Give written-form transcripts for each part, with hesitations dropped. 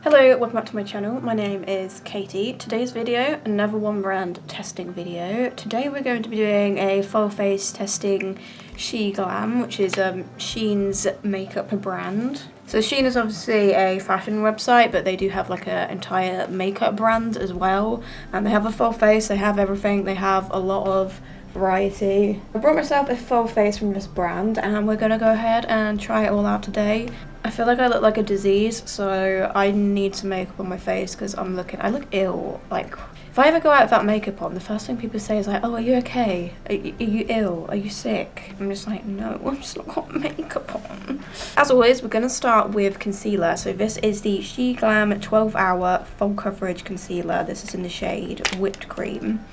Hello, welcome back to my channel. My name is Katie. Today's video, another one brand testing video. Today we're going to be doing a full face testing SHEGLAM, which is Shein's makeup brand. So Shein is obviously a fashion website, but they do have like an entire makeup brand as well. And they have a full face, they have everything, they have a lot of variety. I brought myself a full face from this brand and we're gonna go ahead and try it all out today. I feel like I look like a disease, so I need some makeup on my face because I look ill. Like, if I ever go out without makeup on, the first thing people say is like, oh, are you okay? Are you ill? Are you sick? I'm just like, no, I've just not got makeup on. As always, we're going to start with concealer. So this is the SHEGLAM 12-Hour Full Coverage Concealer. This is in the shade Whipped Cream.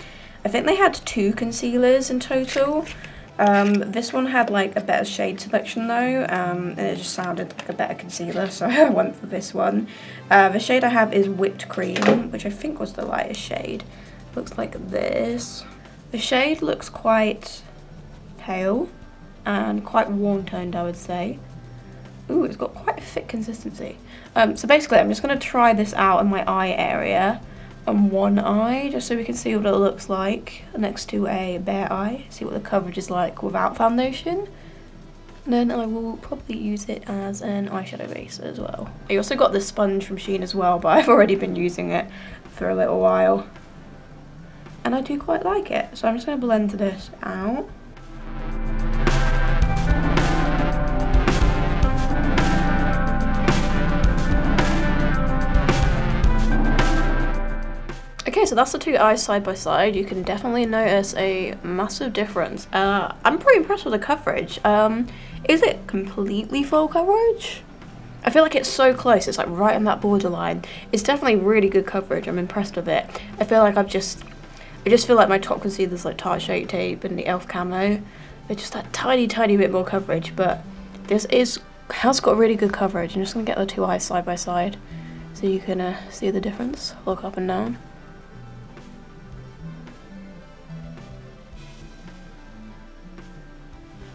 I think they had 2 concealers in total. This one had like a better shade selection though, and it just sounded like a better concealer, so I went for this one. The shade I have is Whipped Cream, which I think was the lightest shade. Looks like this. The shade looks quite pale and quite warm toned, I would say. Ooh, it's got quite a thick consistency. So basically I'm just going to try this out in my eye area. On one eye, just so we can see what it looks like next to a bare eye, see what the coverage is like without foundation. And then I will probably use it as an eyeshadow base as well. I also got this sponge from Shein as well, but I've already been using it for a little while and I do quite like it, so I'm just going to blend this out. Okay, so that's the 2 eyes side by side. You can definitely notice a massive difference. I'm pretty impressed with the coverage. Is it completely full coverage? I feel like it's so close. It's like right on that borderline. It's definitely really good coverage. I'm impressed with it. I feel like I just feel like my top concealers like Tarte Shape Tape and the e.l.f. Camo. They're just that tiny bit more coverage, but this has got really good coverage. I'm just gonna get the 2 eyes side by side so you can see the difference. Look up and down.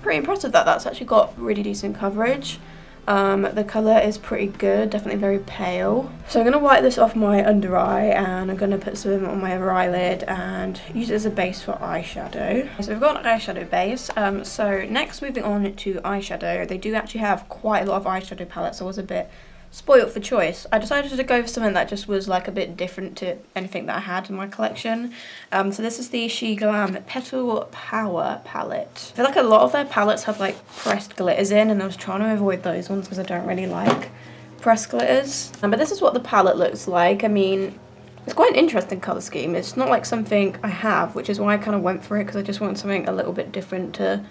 Pretty impressive that that's actually got really decent coverage. The colour is pretty good, definitely very pale. So I'm going to wipe this off my under eye and I'm going to put some on my other eyelid and use it as a base for eyeshadow. So we've got an eyeshadow base. So next, moving on to eyeshadow, they do actually have quite a lot of eyeshadow palettes. So I was a bit spoiled for choice. I decided to go for something that just was like a bit different to anything that I had in my collection. So this is the SHEGLAM Petal Power palette. I feel like a lot of their palettes have like pressed glitters in, and I was trying to avoid those ones because I don't really like pressed glitters. But this is what the palette looks like. I mean, it's quite an interesting colour scheme. It's not like something I have, which is why I kind of went for it, because I just want something a little bit different to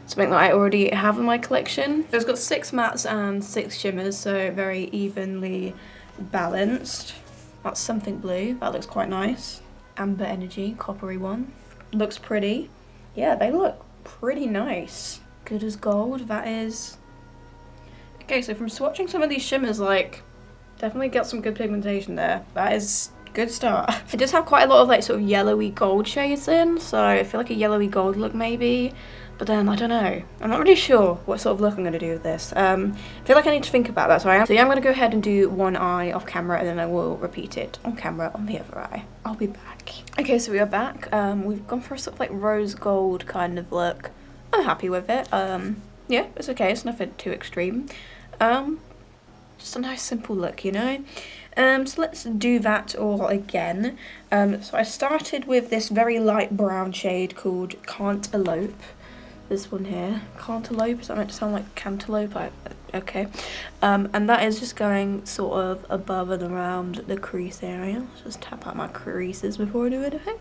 something that I already have in my collection. So it's got 6 mattes and 6 shimmers, so very evenly balanced. That's something blue, that looks quite nice. Amber Energy, coppery one. Looks pretty. Yeah, they look pretty nice. Good as gold, that is. Okay, so from swatching some of these shimmers, like, definitely get some good pigmentation there. That is good start. It does have quite a lot of like sort of yellowy gold shades in, so I feel like a yellowy gold look maybe. But then, I don't know. I'm not really sure what sort of look I'm going to do with this. I feel like I need to think about that, so yeah, I'm going to go ahead and do one eye off camera and then I will repeat it on camera on the other eye. I'll be back. Okay, so we are back. We've gone for a sort of like rose gold kind of look. I'm happy with it. Yeah, it's okay. It's nothing too extreme. Just a nice simple look, you know? So let's do that all again. So I started with this very light brown shade called Can't Elope. This one here, Cantaloupe, is that meant to sound like cantaloupe? Okay. And that is just going sort of above and around the crease area. Let's just tap out my creases before I do anything.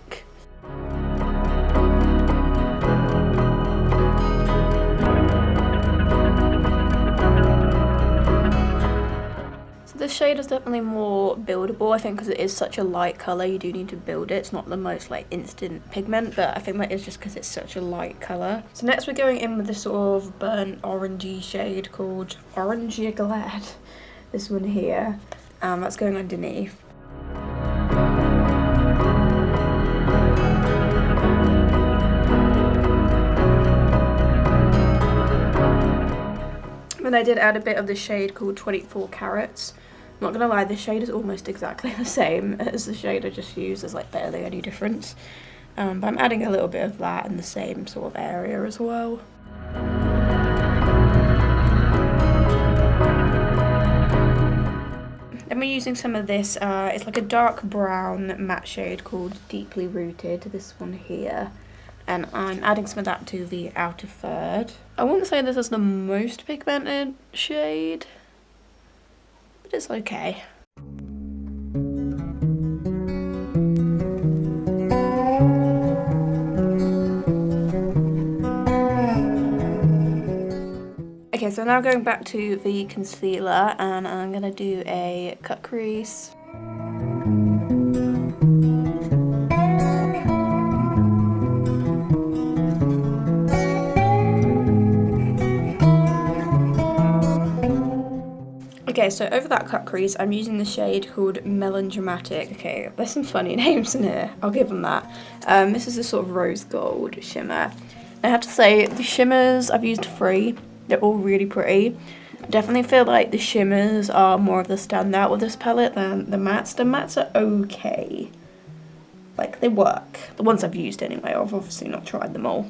This shade is definitely more buildable, I think, because it is such a light colour. You do need to build it. It's not the most like instant pigment, but I think that is just because it's such a light colour. So next we're going in with this sort of burnt orangey shade called Orangey Glad. This one here. That's going underneath. And I did add a bit of the shade called 24 Carats. not gonna lie, this shade is almost exactly the same as the shade I just used. There's like barely any difference. But I'm adding a little bit of that in the same sort of area as well. Then we're using some of this, it's like a dark brown matte shade called Deeply Rooted, this one here. And I'm adding some of that to the outer third. I wouldn't say this is the most pigmented shade, but it's okay. Okay, so now going back to the concealer, and I'm gonna do a cut crease. Okay, so over that cut crease, I'm using the shade called Melodramatic. Okay, there's some funny names in here, I'll give them that. This is a sort of rose gold shimmer. I have to say, the shimmers, I've used 3. They're all really pretty. I definitely feel like the shimmers are more of the standout with this palette than the mattes. The mattes are okay. Like, they work. The ones I've used anyway. I've obviously not tried them all.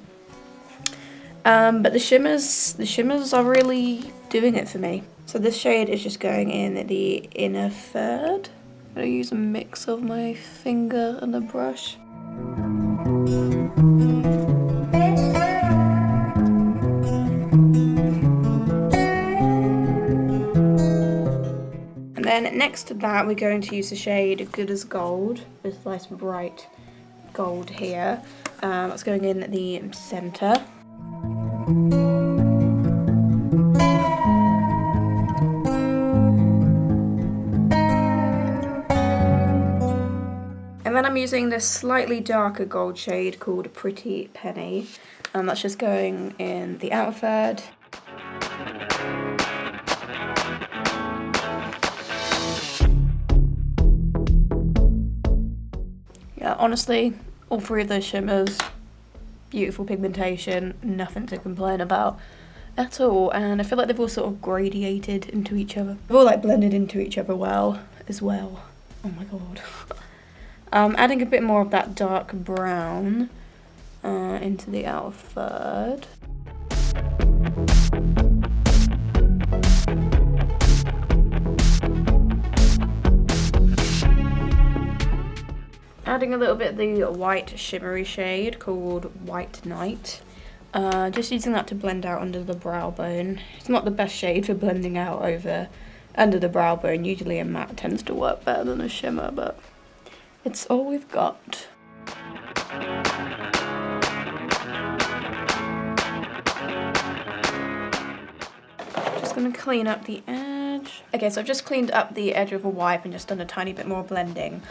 But the shimmers are really doing it for me. So this shade is just going in the inner third. I'm gonna use a mix of my finger and the brush. And then next to that, we're going to use the shade Good as Gold, this nice bright gold here. That's going in the center. And then I'm using this slightly darker gold shade called Pretty Penny, and that's just going in the outer third. Yeah, honestly, all 3 of those shimmers, beautiful pigmentation, nothing to complain about at all. And I feel like they've all sort of gradiated into each other. They've all like blended into each other well as well. Oh my god. Adding a bit more of that dark brown into the outer third. Adding a little bit of the white shimmery shade called White Night. Just using that to blend out under the brow bone. It's not the best shade for blending out under the brow bone. Usually a matte tends to work better than a shimmer, but it's all we've got. Just gonna clean up the edge. Okay, so I've just cleaned up the edge with a wipe and just done a tiny bit more blending.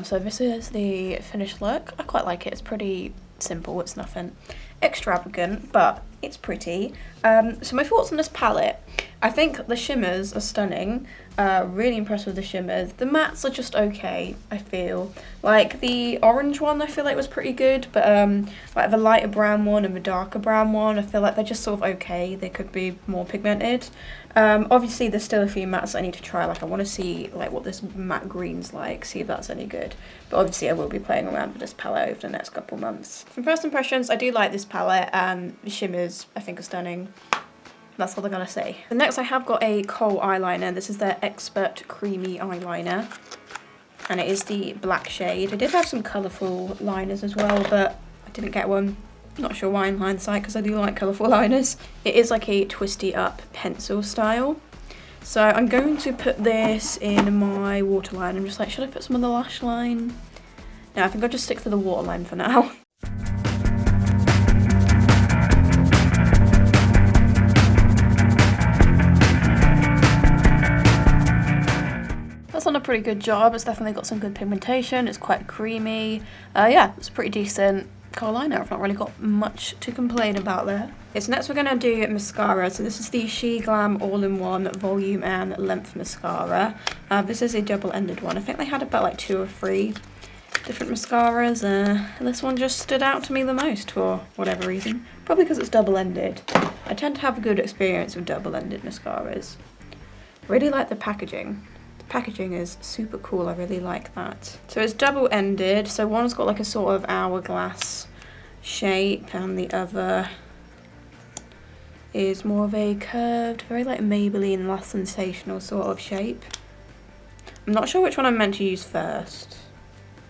So this is the finished look. I quite like it. It's pretty simple. It's nothing extravagant, but it's pretty. So my thoughts on this palette. I think the shimmers are stunning. Really impressed with the shimmers. The mattes are just okay, I feel. Like the orange one I feel like was pretty good, but like the lighter brown one and the darker brown one, I feel like they're just sort of okay. They could be more pigmented. Obviously there's still a few mattes I need to try. Like I want to see like what this matte green's like, see if that's any good. But obviously I will be playing around with this palette over the next couple months. From first impressions, I do like this palette, and the shimmers I think are stunning. That's all they're gonna say. The next I have got a kohl eyeliner. This is their Expert Creamy Eyeliner. And it is the black shade. I did have some colourful liners as well, but I didn't get one. Not sure why in hindsight, because I do like colourful liners. It is like a twisty up pencil style. So I'm going to put this in my waterline. I'm just like, should I put some on the lash line? No, I think I'll just stick to the waterline for now. That's done a pretty good job. It's definitely got some good pigmentation. It's quite creamy. Yeah, it's pretty decent kohl liner. I've not really got much to complain about there. Okay, so next we're going to do mascara. So this is the SHEGLAM All-in-One Volume and Length Mascara. This is a double-ended one. I think they had about like 2 or 3 different mascaras. This one just stood out to me the most for whatever reason. Probably because it's double-ended. I tend to have a good experience with double-ended mascaras. Really like the packaging. packaging is super cool. I really like that. So it's double-ended. So one's got like a sort of hourglass shape and the other is more of a curved, very like Maybelline Last Sensational sort of shape. I'm not sure which one I'm meant to use first.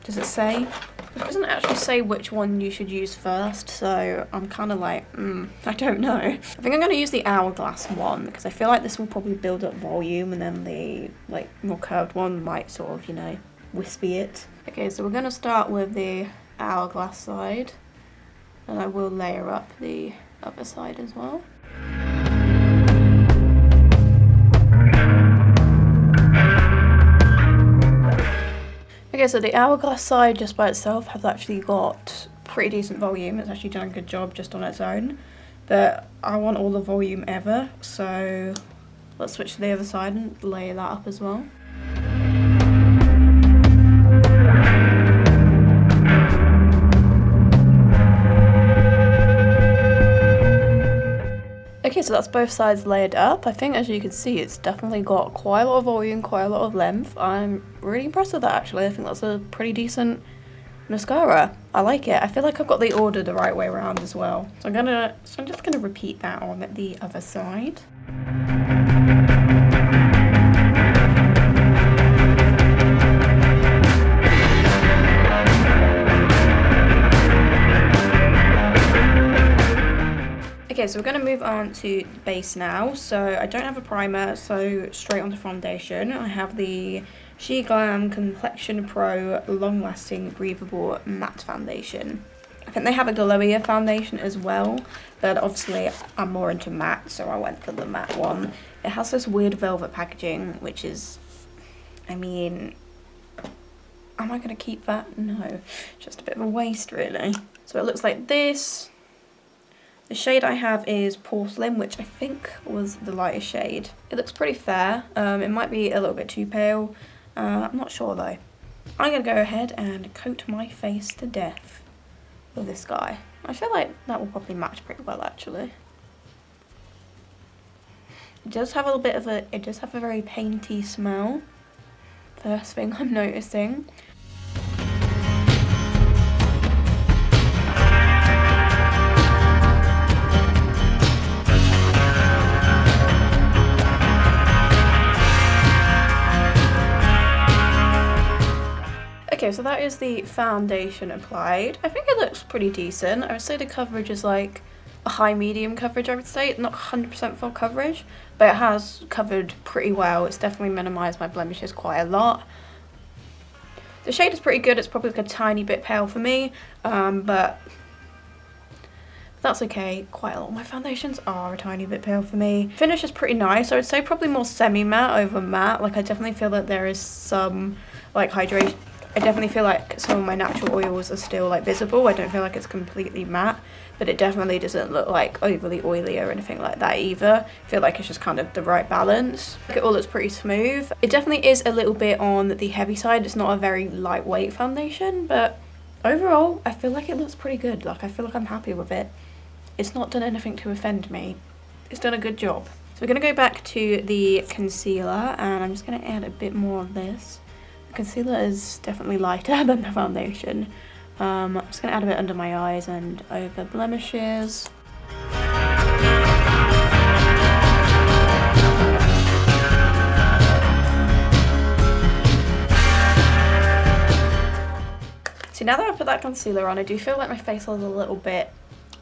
Does it say? It doesn't actually say which one you should use first, so I'm kind of like, I don't know. I think I'm going to use the hourglass one because I feel like this will probably build up volume, and then the like more curved one might sort of, you know, wispy it. Okay, so we're going to start with the hourglass side, and I will layer up the other side as well. Okay, so the hourglass side just by itself has actually got pretty decent volume. It's actually done a good job just on its own, but I want all the volume ever, so let's switch to the other side and layer that up as well. Okay, so that's both sides layered up. I think, as you can see, it's definitely got quite a lot of volume, quite a lot of length. I'm really impressed with that, actually. I think that's a pretty decent mascara. I like it. I feel like I've got the order the right way around as well. So I'm just gonna repeat that on the other side. Okay, so we're going to move on to the base now. So I don't have a primer, so straight onto foundation. I have the SHEGLAM Complexion Pro Long Lasting Breathable Matte Foundation. I think they have a glowier foundation as well, but obviously I'm more into matte, so I went for the matte one. It has this weird velvet packaging, which is, I mean, am I going to keep that? No, just a bit of a waste really. So it looks like this. The shade I have is Porcelain, which I think was the lightest shade. It looks pretty fair. It might be a little bit too pale. I'm not sure though. I'm going to go ahead and coat my face to death with this guy. I feel like that will probably match pretty well actually. It does have a little bit of a, it does have a very painty smell. First thing I'm noticing. Okay, so that is the foundation applied. I think it looks pretty decent. I would say the coverage is like a high medium coverage, I would say. Not 100% full coverage, but it has covered pretty well. It's definitely minimised my blemishes quite a lot. The shade is pretty good. It's probably like a tiny bit pale for me, but that's okay. Quite a lot of my foundations are a tiny bit pale for me. Finish is pretty nice. I would say probably more semi-matte over matte. Like I definitely feel that there is some like hydration. I definitely feel like some of my natural oils are still like visible. I don't feel like it's completely matte, but it definitely doesn't look like overly oily or anything like that either. I feel like it's just kind of the right balance. It all looks pretty smooth. It definitely is a little bit on the heavy side. It's not a very lightweight foundation, but overall I feel like it looks pretty good. Like I feel like I'm happy with it. It's not done anything to offend me. It's done a good job. So we're going to go back to the concealer, and I'm just going to add a bit more of this. The concealer is definitely lighter than the foundation. I'm just going to add a bit under my eyes and over blemishes. See, now that I've put that concealer on, I do feel like my face is a little bit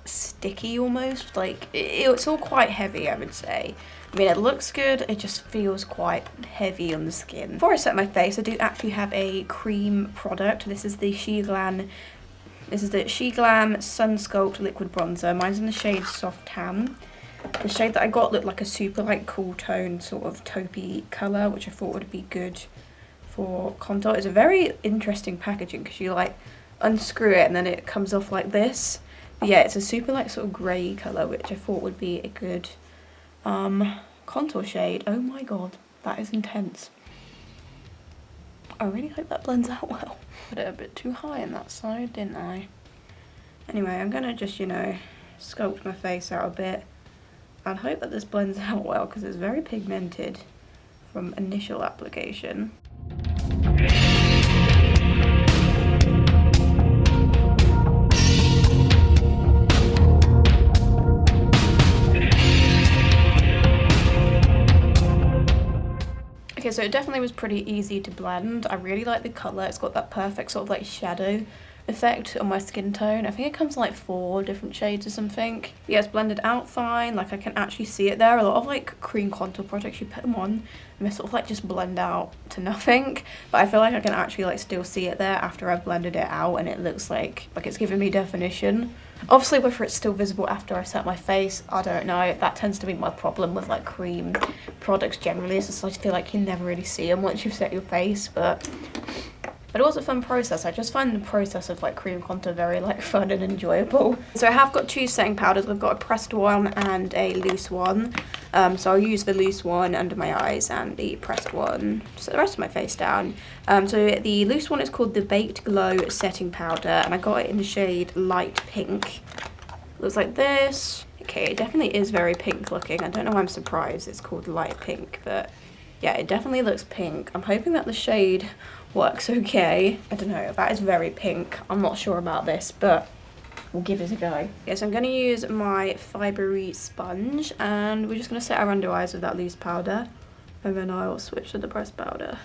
sticky almost. Like, it's all quite heavy, I would say. I mean, it looks good, it just feels quite heavy on the skin. Before I set my face, I do actually have a cream product. This is the SHEGLAM Sun Sculpt Liquid Bronzer. Mine's in the shade Soft Tan. The shade that I got looked like a super like cool tone sort of taupey colour, which I thought would be good for contour. It's a very interesting packaging because you like unscrew it and then it comes off like this. But yeah, it's a super like sort of grey colour, which I thought would be a good contour shade. Oh my god, that is intense. I really hope that blends out well. Put it a bit too high on that side, didn't I? Anyway, I'm gonna just, you know, sculpt my face out a bit and hope that this blends out well because it's very pigmented from initial application. Okay, so it definitely was pretty easy to blend. I really like the colour. It's got that perfect sort of like shadow effect on my skin tone. I think it comes in like 4 different shades or something. Yeah, it's blended out fine. Like I can actually see it there. A lot of like cream contour products, you put them on and they sort of like just blend out to nothing. But I feel like I can actually like still see it there after I've blended it out, and it looks like it's giving me definition. Obviously, whether it's still visible after I set my face, I don't know. That tends to be my problem with like cream products generally. It's just I feel like you never really see them once you've set your face, but it was a fun process. I just find the process of like cream contour very like fun and enjoyable. So I have got 2 setting powders. I've got a pressed one and a loose one. So I'll use the loose one under my eyes and the pressed one to set the rest of my face down. So the loose one is called the Baked Glow Setting Powder, and I got it in the shade Light Pink. Looks like this. Okay, it definitely is very pink looking. I don't know why I'm surprised it's called Light Pink, but yeah, it definitely looks pink. I'm hoping that the shade works okay. I don't know, that is very pink. I'm not sure about this, but we'll give it a go. Yes, I'm going to use my fibery sponge, and we're just going to set our under eyes with that loose powder, and then I'll switch to the pressed powder.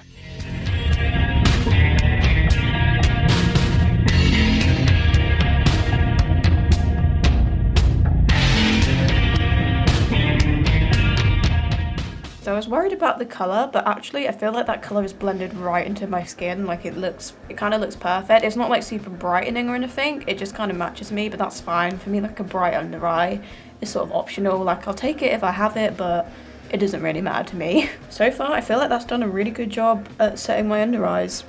So I was worried about the colour, but actually I feel like that colour is blended right into my skin. Like it kind of looks perfect. It's not like super brightening or anything. It just kind of matches me, but that's fine. For me, like a bright under eye is sort of optional. Like I'll take it if I have it, but it doesn't really matter to me. So far, I feel like that's done a really good job at setting my under eyes.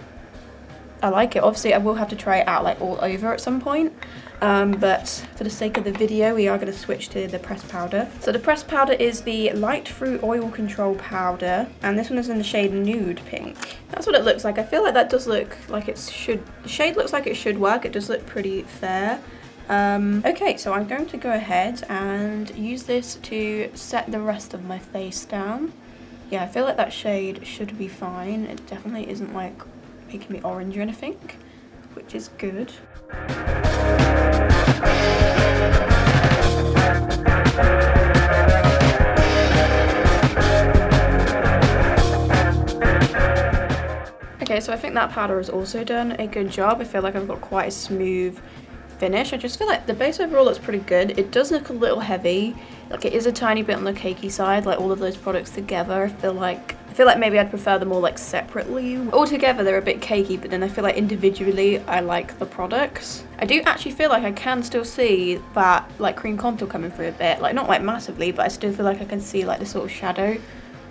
I like it. Obviously, I will have to try it out like all over at some point. But for the sake of the video, we are going to switch to the pressed powder. So the pressed powder is the Light Fruit Oil Control Powder, and this one is in the shade Nude Pink. That's what it looks like. I feel like that does look like it should, the shade looks like it should work. It does look pretty fair. Okay, so I'm going to go ahead and use this to set the rest of my face down. Yeah, I feel like that shade should be fine. It definitely isn't like making me orange or anything, which is good. Okay, so I think that powder has also done a good job. I feel like I've got quite a smooth finish. I just feel like the base overall looks pretty good. It does look a little heavy. Like it is a tiny bit on the cakey side, like all of those products together. I feel like maybe I'd prefer them all like separately. All together they're a bit cakey, but then I feel like individually I like the products. I do actually feel like I can still see that like cream contour coming through a bit, like not like massively, but I still feel like I can see like the sort of shadow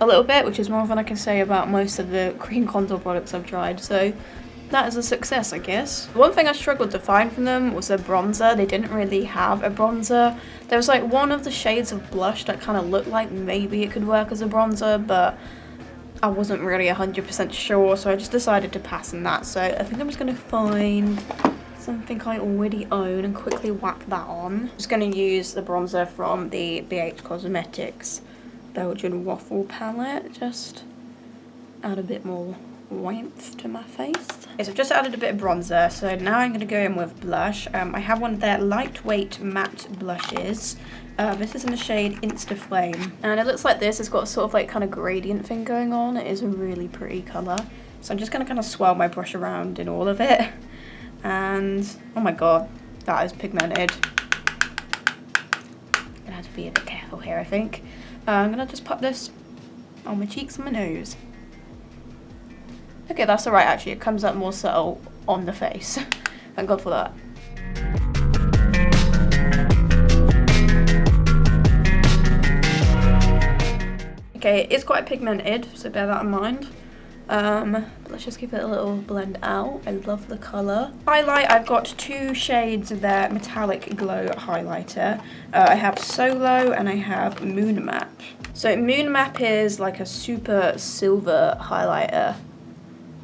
a little bit, which is more than I can say about most of the cream contour products I've tried. So that is a success, I guess. One thing I struggled to find from them was a bronzer. They didn't really have a bronzer. There was like one of the shades of blush that kind of looked like maybe it could work as a bronzer, but I wasn't really 100% sure, so I just decided to pass on that. So I think I'm just going to find something I already own and quickly whack that on. I'm just going to use the bronzer from the BH Cosmetics Belgian Waffle palette. Just add a bit more warmth to my face. Okay, so I've just added a bit of bronzer, so now I'm going to go in with blush. I have one of their lightweight matte blushes. This is in the shade Insta Flame, and it looks like this. It's got a sort of like kind of gradient thing going on. It is a really pretty colour. So I'm just going to kind of swirl my brush around in all of it. And oh my god, that is pigmented. I'm gonna have to be a bit careful here, I think. I'm gonna just pop this on my cheeks and my nose. Okay, that's alright actually. It comes out more subtle on the face. Thank God for that. Okay, it's quite pigmented, so bear that in mind. But let's just give it a little blend out. I love the colour. Highlight, I've got 2 shades of their Metallic Glow highlighter. I have Solo and I have Moon Map. So Moon Map is like a super silver highlighter.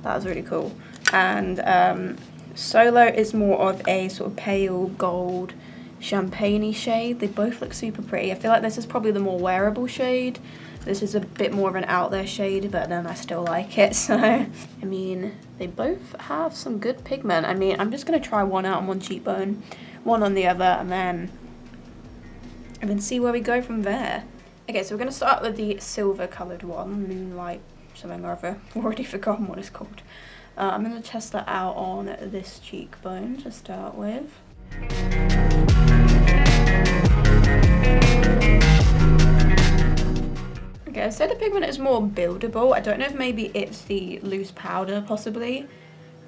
That was really cool. And Solo is more of a sort of pale gold champagne-y shade. They both look super pretty. I feel like this is probably the more wearable shade. This is a bit more of an out there shade, but then I still like it. So, I mean, they both have some good pigment. I mean, I'm just going to try one out on one cheekbone, one on the other, and then see where we go from there. Okay, so we're going to start with the silver coloured one, Moonlight something or other. I've already forgotten what it's called. I'm going to test that out on this cheekbone to start with. Okay, so the pigment is more buildable. I don't know if maybe it's the loose powder possibly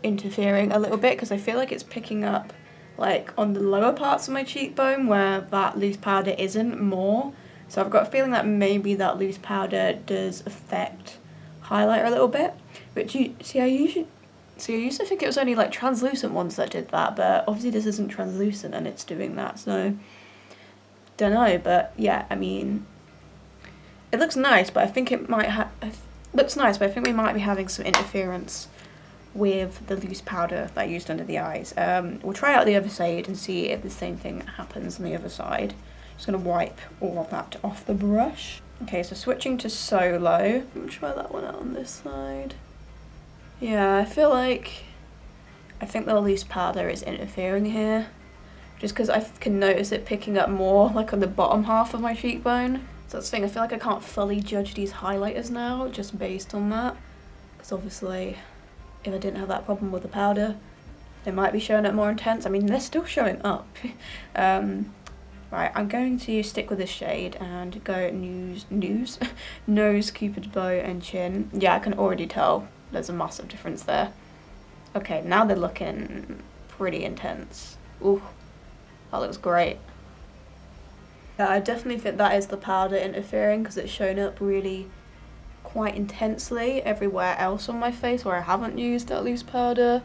interfering a little bit, because I feel like it's picking up like on the lower parts of my cheekbone where that loose powder isn't more. So I've got a feeling that maybe that loose powder does affect highlighter a little bit. But I used to think it was only like translucent ones that did that, but obviously this isn't translucent and it's doing that, so don't know. But yeah, I mean, it looks nice, but I think it might we might be having some interference with the loose powder that I used under the eyes. We'll try out the other side and see if the same thing happens on the other side. Just gonna wipe all of that off the brush. Okay, so switching to Solo. Let me try that one out on this side. Yeah, I think the loose powder is interfering here, just because I can notice it picking up more like on the bottom half of my cheekbone. So that's the thing, I feel like I can't fully judge these highlighters now just based on that, because obviously if I didn't have that problem with the powder, they might be showing up more intense. I mean, they're still showing up. Right, I'm going to stick with this shade and go nose, cupid's bow and chin. Yeah, I can already tell there's a massive difference there. Okay, now they're looking pretty intense. Ooh, that looks great. Yeah, I definitely think that is the powder interfering, because it's shown up really quite intensely everywhere else on my face where I haven't used that loose powder.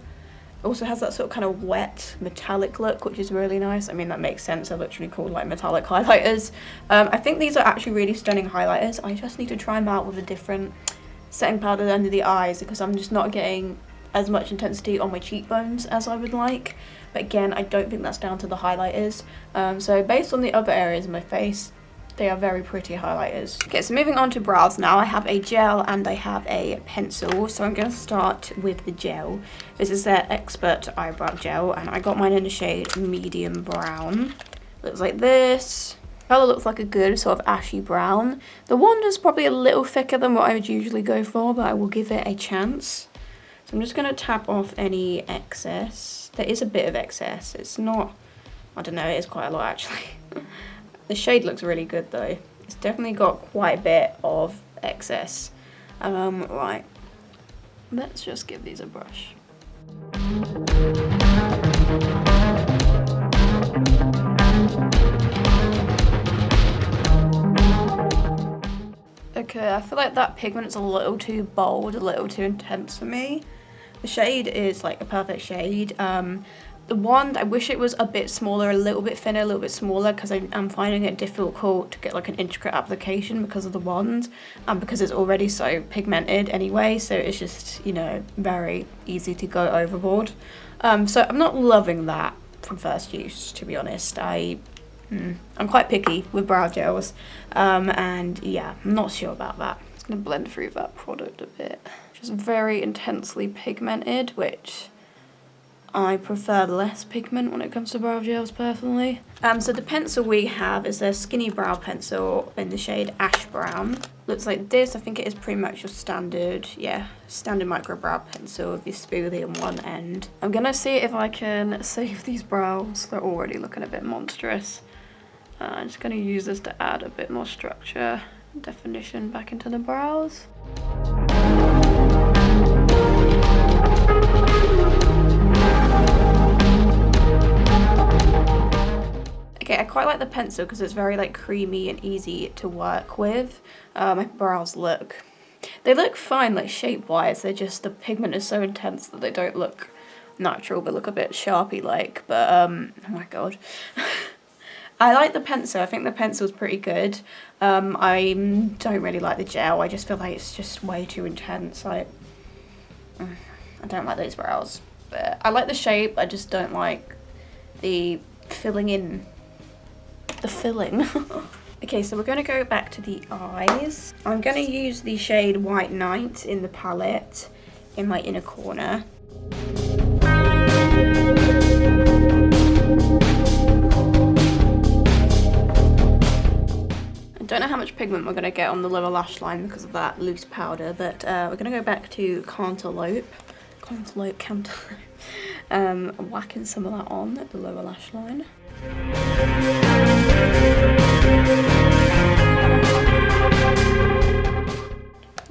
It also has that sort of kind of wet metallic look, which is really nice. I mean, that makes sense, they're literally called like metallic highlighters. I think these are actually really stunning highlighters. I just need to try them out with a different setting powder under the eyes, because I'm just not getting as much intensity on my cheekbones as I would like. But again, I don't think that's down to the highlighters. So based on the other areas of my face, they are very pretty highlighters. Okay, so moving on to brows now. I have a gel and I have a pencil. So I'm going to start with the gel. This is their Expert Eyebrow Gel, and I got mine in the shade medium brown. Looks like this. Colour looks like a good sort of ashy brown. The wand is probably a little thicker than what I would usually go for, but I will give it a chance. So I'm just going to tap off any excess. There is a bit of excess. It's not, I don't know, it is quite a lot actually. The shade looks really good though. It's definitely got quite a bit of excess. Right, let's just give these a brush. Okay, I feel like that pigment is a little too bold, a little too intense for me. The shade is like a perfect shade. The wand, I wish it was a bit smaller, a little bit thinner, a little bit smaller, because I'm finding it difficult to get like an intricate application because of the wand, and because it's already so pigmented anyway, so it's just, you know, very easy to go overboard. So I'm not loving that from first use, to be honest. I'm quite picky with brow gels, and yeah, I'm not sure about that. I'm just going to blend through that product a bit. Just very intensely pigmented, which I prefer less pigment when it comes to brow gels personally. So the pencil we have is a skinny brow pencil in the shade Ash Brown. Looks like this. I think it is pretty much your standard, yeah, standard micro brow pencil with your spoolie on one end. I'm gonna see if I can save these brows. They're already looking a bit monstrous. I'm just gonna use this to add a bit more structure and definition back into the brows. Okay, I quite like the pencil because it's very like creamy and easy to work with. My brows look fine like shape wise, they're just, the pigment is so intense that they don't look natural but look a bit Sharpie like, but oh my god. I like the pencil, I think the pencil's pretty good. I don't really like the gel, I just feel like it's just way too intense. Like, I don't like those brows. But I like the shape, I just don't like the filling in. The filling. Okay, so we're going to go back to the eyes. I'm going to use the shade White Night in the palette in my inner corner. I don't know how much pigment we're going to get on the lower lash line because of that loose powder, but we're going to go back to Cantaloupe, whacking some of that on at the lower lash line.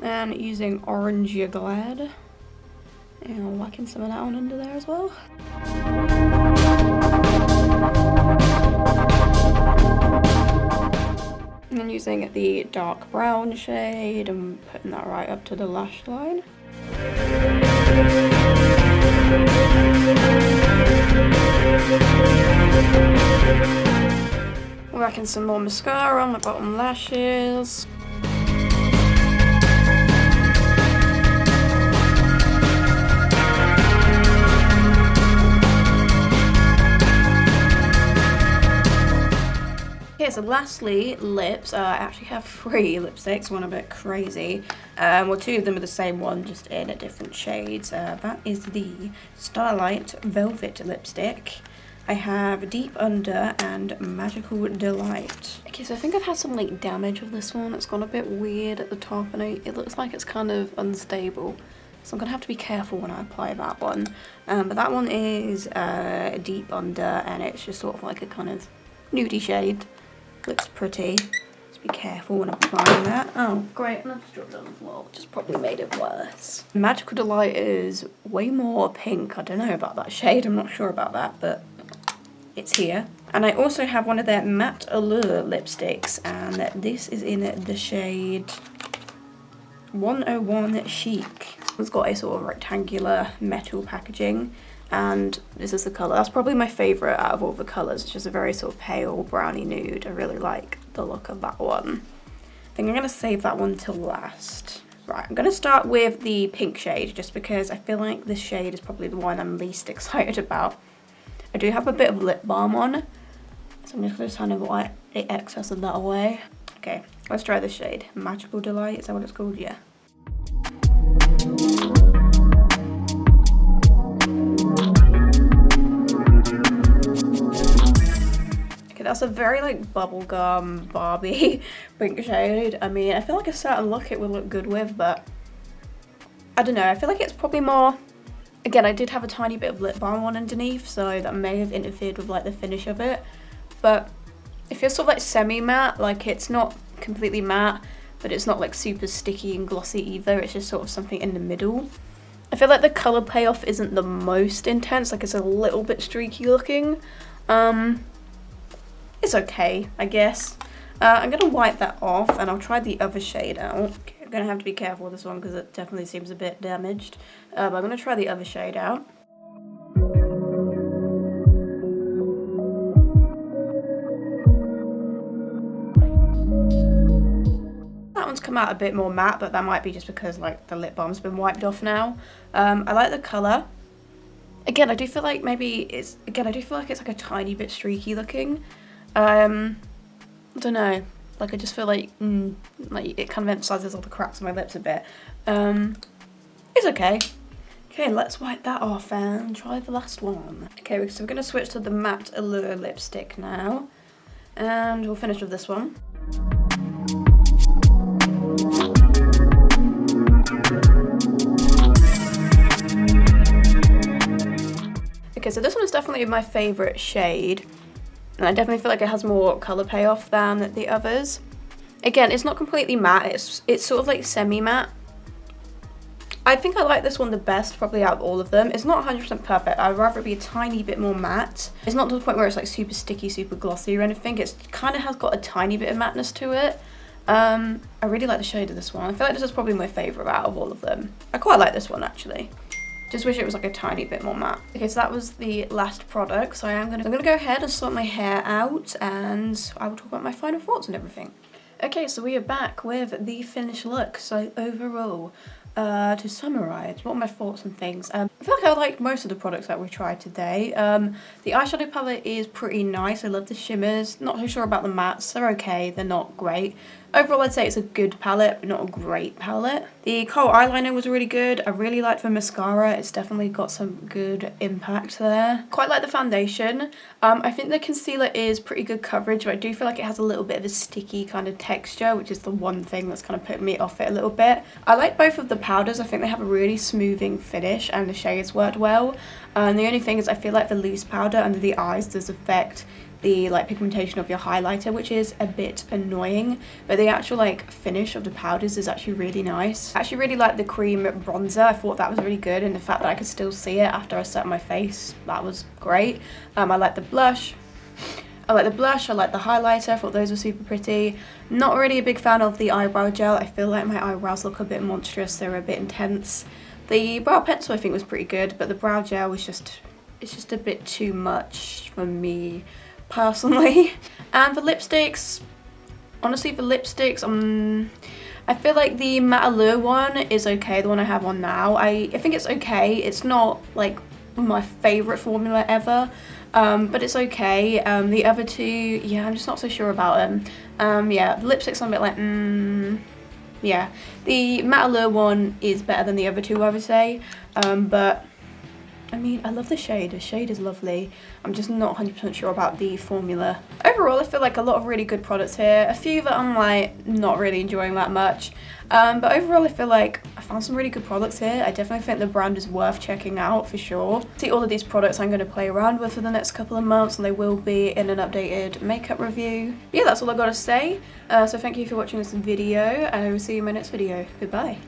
And using Orange Your Glad, and whacking some of that on under there as well. And then using the dark brown shade and putting that right up to the lash line. Whacking some more mascara on my bottom lashes. Okay, so lastly, lips. I actually have 3 lipsticks, one a bit crazy. Well, 2 of them are the same one, just in a different shades. That is the Starlight Velvet lipstick. I have Deep Under and Magical Delight. Okay, so I think I've had some like damage with this one. It's gone a bit weird at the top and it looks like it's kind of unstable. So I'm gonna have to be careful when I apply that one. But that one is Deep Under and it's just sort of like a kind of nudie shade. Looks pretty. Just be careful when applying that. Oh, great, and I've just dropped it on the floor, which has probably made it worse. Magical Delight is way more pink. I don't know about that shade, I'm not sure about that, but it's here. And I also have one of their Matte Allure lipsticks, and this is in the shade 101 Chic. It's got a sort of rectangular metal packaging, and this is the colour. That's probably my favourite out of all the colours. It's just a very sort of pale browny nude. I really like the look of that one. I think I'm going to save that one till last. Right, I'm going to start with the pink shade, just because I feel like this shade is probably the one I'm least excited about. I do have a bit of lip balm on, so I'm just going to kind of wipe the excess of that away. Okay, let's try this shade. Magical Delight, is that what it's called? Yeah. Okay, that's a very like bubblegum Barbie pink shade. I mean, I feel like a certain look it would look good with, but I don't know. I feel like it's probably more... Again, I did have a tiny bit of lip balm on underneath, so that may have interfered with like the finish of it. But it feels sort of like semi-matte, like it's not completely matte, but it's not like super sticky and glossy either. It's just sort of something in the middle. I feel like the colour payoff isn't the most intense, like it's a little bit streaky looking. It's okay, I guess. I'm gonna wipe that off and I'll try the other shade out. Okay, I'm gonna have to be careful with this one because it definitely seems a bit damaged. But I'm gonna try the other shade out. That one's come out a bit more matte, but that might be just because like the lip balm's been wiped off now. I like the colour. Again, I do feel like maybe it's like a tiny bit streaky looking. I don't know. Like I just feel like it kind of emphasises all the cracks on my lips a bit. It's okay. Okay, let's wipe that off and try the last one. Okay, so we're going to switch to the Matte Allure lipstick now. And we'll finish with this one. Okay, so this one is definitely my favourite shade. And I definitely feel like it has more colour payoff than the others. Again, it's not completely matte, it's sort of like semi-matte. I think I like this one the best probably out of all of them. It's not 100% perfect. I'd rather it be a tiny bit more matte. It's not to the point where it's like super sticky, super glossy or anything. It kind of has got a tiny bit of matteness to it. I really like the shade of this one. I feel like this is probably my favourite out of all of them. I quite like this one actually. Just wish it was like a tiny bit more matte. Okay, so that was the last product. So I'm gonna go ahead and sort my hair out and I will talk about my final thoughts and everything. Okay, so we are back with the finished look. So overall, To summarise, what are my thoughts on things? I feel like I like most of the products that we tried today. The eyeshadow palette is pretty nice. I love the shimmers. Not so sure about the mattes. They're okay. They're not great. Overall, I'd say it's a good palette, but not a great palette. The kohl eyeliner was really good. I really liked the mascara. It's definitely got some good impact there. Quite like the foundation. I think the concealer is pretty good coverage, but I do feel like it has a little bit of a sticky kind of texture, which is the one thing that's kind of put me off it a little bit. I like both of the powders. I think they have a really smoothing finish and the shades worked well. And the only thing is I feel like the loose powder under the eyes does affect the like pigmentation of your highlighter, which is a bit annoying, but the actual like finish of the powders is actually really nice. I actually really like the cream bronzer. I thought that was really good, and the fact that I could still see it after I set my face, that was great. I like the blush. I like the highlighter. I thought those were super pretty. Not really a big fan of the eyebrow gel. I feel like my eyebrows look a bit monstrous. They're a bit intense. The brow pencil I think was pretty good, but the brow gel was it's just a bit too much for me personally. And for lipsticks, honestly, I feel like the Matte Allure one is okay, the one I have on now. I think it's okay. It's not like my favourite formula ever, but it's okay. The other two, yeah, I'm just not so sure about them. Yeah, the lipsticks I'm a bit like, yeah. The Matte Allure one is better than the other two, I would say, but I mean, I love the shade. The shade is lovely. I'm just not 100% sure about the formula. Overall, I feel like a lot of really good products here. A few that I'm like not really enjoying that much. But overall, I feel like I found some really good products here. I definitely think the brand is worth checking out for sure. See, all of these products I'm going to play around with for the next couple of months, and they will be in an updated makeup review. But yeah, that's all I got to say. So thank you for watching this video, and I will see you in my next video. Goodbye.